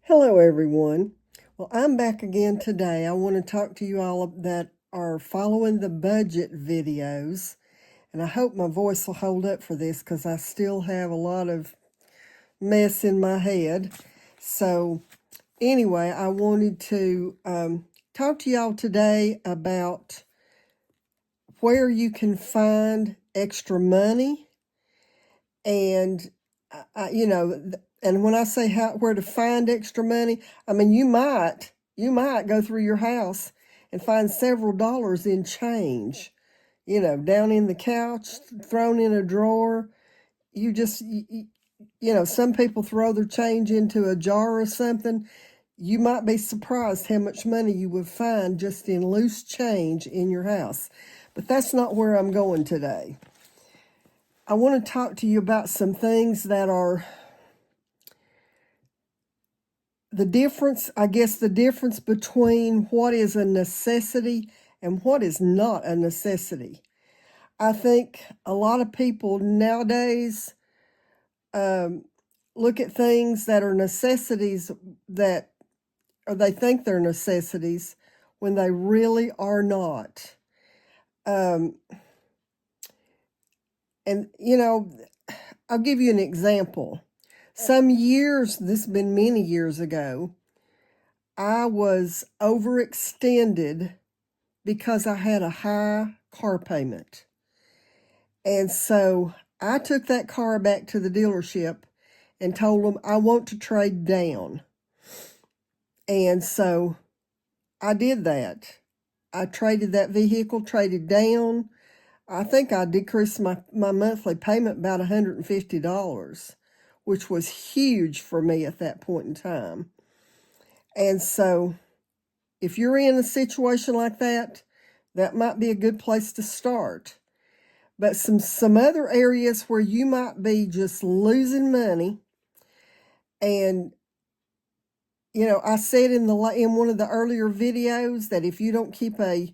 Hello, everyone. Well, I'm back again today. I want to talk to you all that are following the budget videos, and I hope my voice will hold up for this because I still have a lot of mess in my head. So, anyway, I wanted to talk to y'all today about where you can find extra money and and when I say where to find extra money, I mean you might go through your house and find several dollars in change, down in the couch, thrown in a drawer. You just some people throw their change into a jar or something. You might be surprised how much money you would find just in loose change in your house. But that's not where I'm going today. I want to talk to you about some things that are the difference between what is a necessity and what is not a necessity. I think a lot of people nowadays look at things that are necessities or they think they're necessities when they really are not. And, I'll give you an example. This has been many years ago, I was overextended because I had a high car payment. And so I took that car back to the dealership and told them I want to trade down. And so I did that. I traded that vehicle, traded down. I think I decreased my monthly payment about $150, which was huge for me at that point in time. And so if you're in a situation like that, that might be a good place to start. But some other areas where you might be just losing money, and I said in one of the earlier videos that if you don't keep a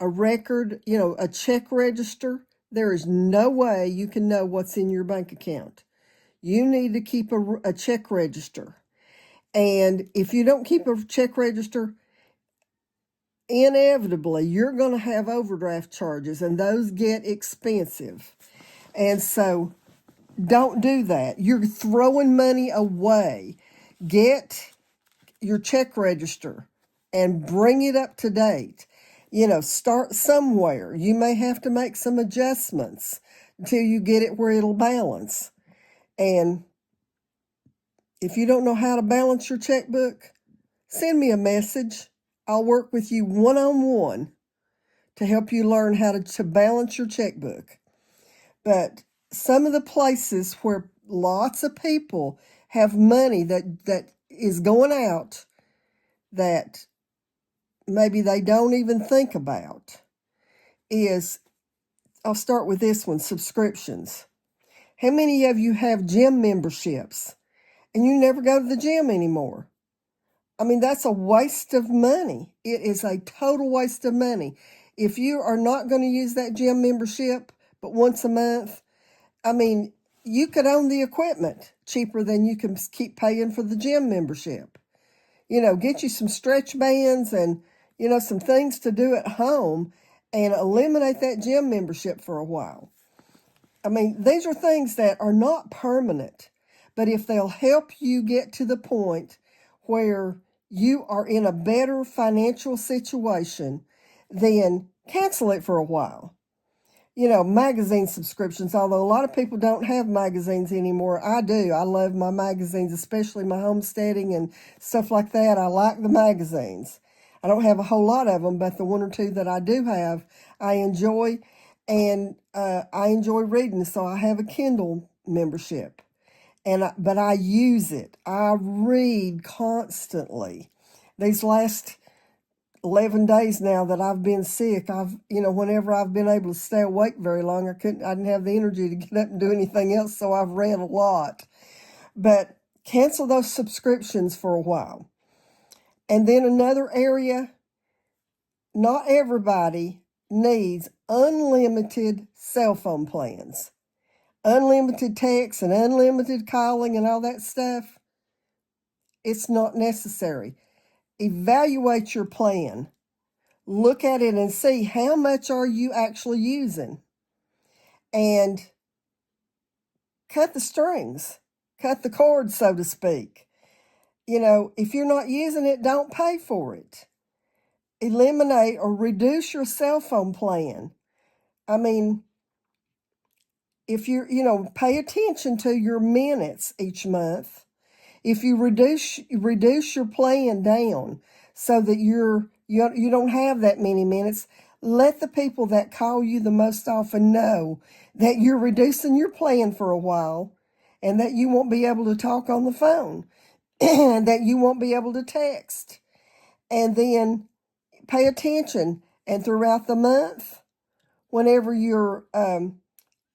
record, a check register, there is no way you can know what's in your bank account. You need to keep a check register. And if you don't keep a check register, inevitably you're going to have overdraft charges, and those get expensive. And so don't do that. You're throwing money away. Get your check register and bring it up to date. Start somewhere. You may have to make some adjustments until you get it where it'll balance. And if you don't know how to balance your checkbook, send me a message. I'll work with you one-on-one to help you learn how to balance your checkbook. But some of the places where lots of people have money that is going out that maybe they don't even think about is, I'll start with this one, subscriptions. How many of you have gym memberships and you never go to the gym anymore? I mean, that's a waste of money. It is a total waste of money. If you are not going to use that gym membership but once a month, I mean, you could own the equipment cheaper than you can keep paying for the gym membership. Get you some stretch bands and, some things to do at home and eliminate that gym membership for a while. I mean, these are things that are not permanent, but if they'll help you get to the point where you are in a better financial situation, then cancel it for a while. Magazine subscriptions, although a lot of people don't have magazines anymore, I do. I love my magazines, especially my homesteading and stuff like that. I like the magazines. I don't have a whole lot of them, but the one or two that I do have, I enjoy, and I enjoy reading, so I have a Kindle membership. But I use it. I read constantly. These last 11 days now that I've been sick, whenever I've been able to stay awake very long, I didn't have the energy to get up and do anything else, so I've read a lot. But cancel those subscriptions for a while. And then another area, not everybody needs unlimited cell phone plans. Unlimited text and unlimited calling and all that stuff. It's not necessary. Evaluate your plan. Look at it and see how much are you actually using. And cut the strings. Cut the cord, so to speak. If you're not using it, don't pay for it. Eliminate or reduce your cell phone plan. I mean, if pay attention to your minutes each month. If you reduce your plan down so that you don't have that many minutes, let the people that call you the most often know that you're reducing your plan for a while and that you won't be able to talk on the phone and that you won't be able to text. And then pay attention. And throughout the month, whenever you're,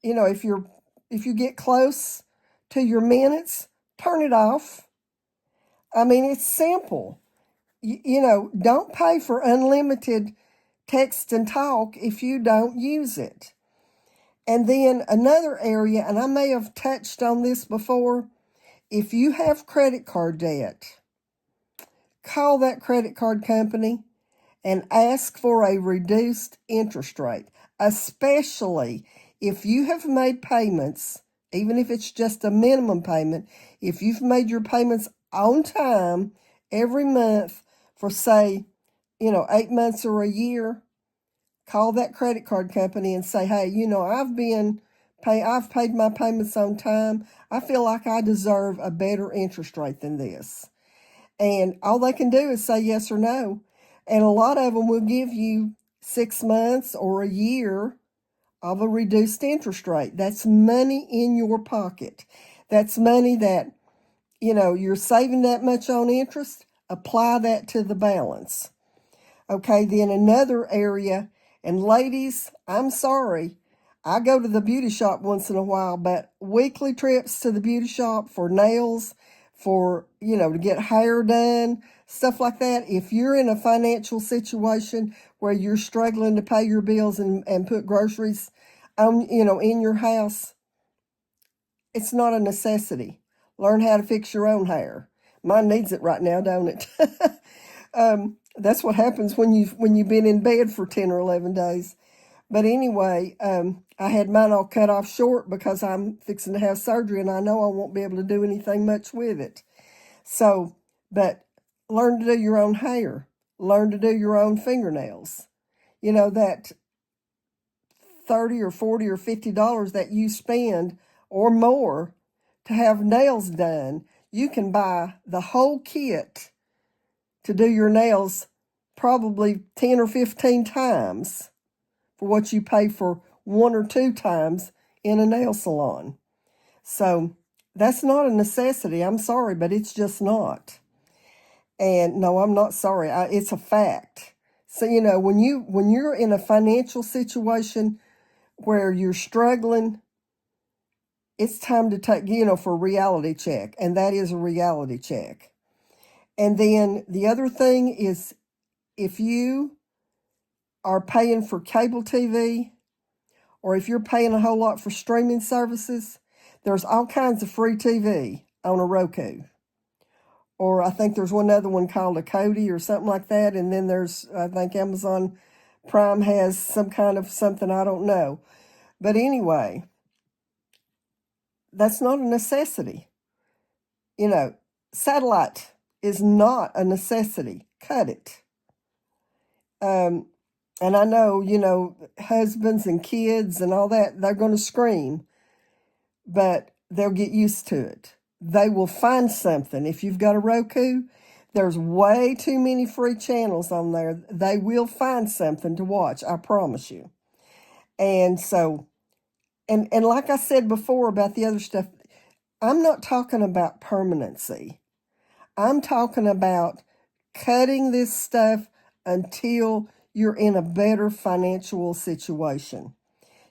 if you get close to your minutes, turn it off. I mean, it's simple. Don't pay for unlimited text and talk if you don't use it. And then another area, and I may have touched on this before, if you have credit card debt, call that credit card company and ask for a reduced interest rate, especially if you have made payments, even if it's just a minimum payment, if you've made your payments on time every month for, say, 8 months or a year, call that credit card company and say, hey, I've paid my payments on time. I feel like I deserve a better interest rate than this. And all they can do is say yes or no. And a lot of them will give you 6 months or a year of a reduced interest rate. That's money in your pocket. That's money that, you're saving that much on interest. Apply that to the balance. Okay, then another area, and ladies, I'm sorry, I go to the beauty shop once in a while, but weekly trips to the beauty shop for nails, for, to get hair done, stuff like that. If you're in a financial situation where you're struggling to pay your bills and put groceries on, in your house, it's not a necessity. Learn how to fix your own hair. Mine needs it right now, don't it? That's what happens when you've been in bed for 10 or 11 days. But anyway, I had mine all cut off short because I'm fixing to have surgery and I know I won't be able to do anything much with it. So, but learn to do your own hair. Learn to do your own fingernails. That $30 or $40 or $50 that you spend or more to have nails done, you can buy the whole kit to do your nails probably 10 or 15 times for what you pay for 1 or 2 times in a nail salon. So that's not a necessity. I'm sorry, but it's just not. And no, I'm not sorry. It's a fact. So, when you're in a financial situation where you're struggling, it's time to take, for a reality check. And that is a reality check. And then the other thing is, if you are paying for cable TV, or if you're paying a whole lot for streaming services, there's all kinds of free TV on a Roku. Or I think there's one other one called a Kodi or something like that. And then I think Amazon Prime has some kind of something, I don't know. But anyway, that's not a necessity. Satellite is not a necessity. Cut it. And I know, husbands and kids and all that, they're going to scream, but they'll get used to it. They will find something. If you've got a Roku, there's way too many free channels on there. They will find something to watch, I promise you. And so, and like I said before about the other stuff, I'm not talking about permanency. I'm talking about cutting this stuff until you're in a better financial situation.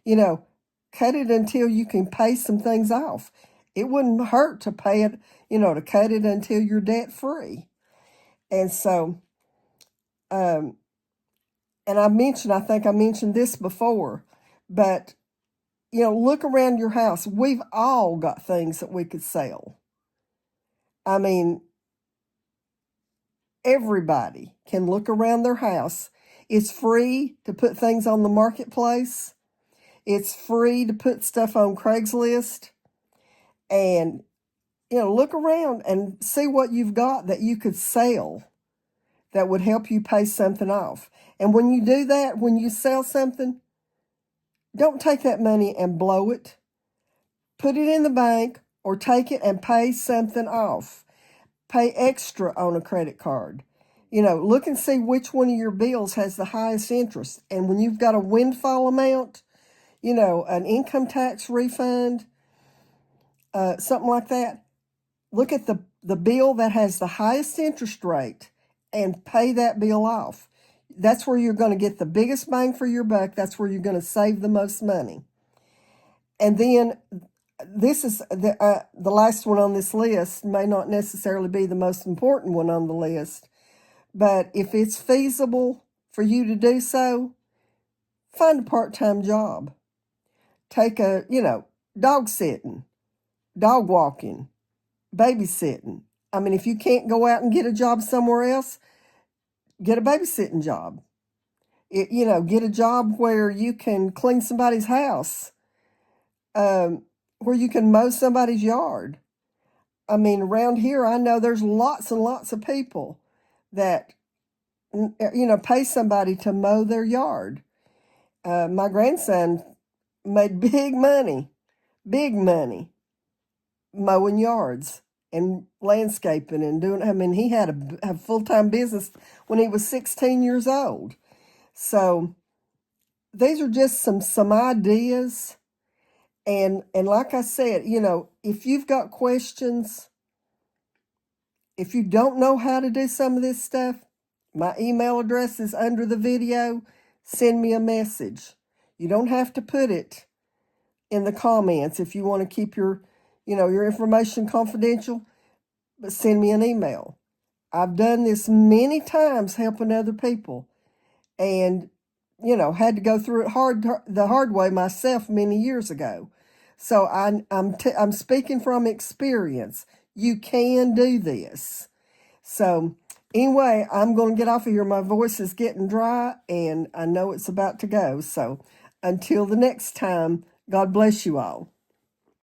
Cut it until you can pay some things off. It wouldn't hurt to pay it, to cut it until you're debt free. And so, and I think I mentioned this before, but, look around your house. We've all got things that we could sell. I mean, Everybody can look around their house. It's free to put things on the marketplace. It's free to put stuff on Craigslist. And, look around and see what you've got that you could sell that would help you pay something off. And when you do that, when you sell something, don't take that money and blow it. Put it in the bank or take it and pay something off. Pay extra on a credit card. Look and see which one of your bills has the highest interest. And when you've got a windfall amount, an income tax refund, something like that, look at the bill that has the highest interest rate and pay that bill off. That's where you're going to get the biggest bang for your buck. That's where you're going to save the most money. And then this is the last one on this list, may not necessarily be the most important one on the list, but if it's feasible for you to do so, find a part-time job. Take dog sitting, dog walking, babysitting. I mean, if you can't go out and get a job somewhere else, get a babysitting job. Get a job where you can clean somebody's house, where you can mow somebody's yard. I mean, around here, I know there's lots and lots of people that, pay somebody to mow their yard. My grandson made big money mowing yards and landscaping and doing, he had a full-time business when he was 16 years old. So these are just some ideas. And like I said, if you've got questions, if you don't know how to do some of this stuff, my email address is under the video. Send me a message. You don't have to put it in the comments if you want to keep your information confidential, but send me an email. I've done this many times helping other people and, had to go through it the hard way myself many years ago. So I'm speaking from experience. You can do this. So anyway, I'm going to get off of here. My voice is getting dry and I know it's about to go. So until the next time, God bless you all.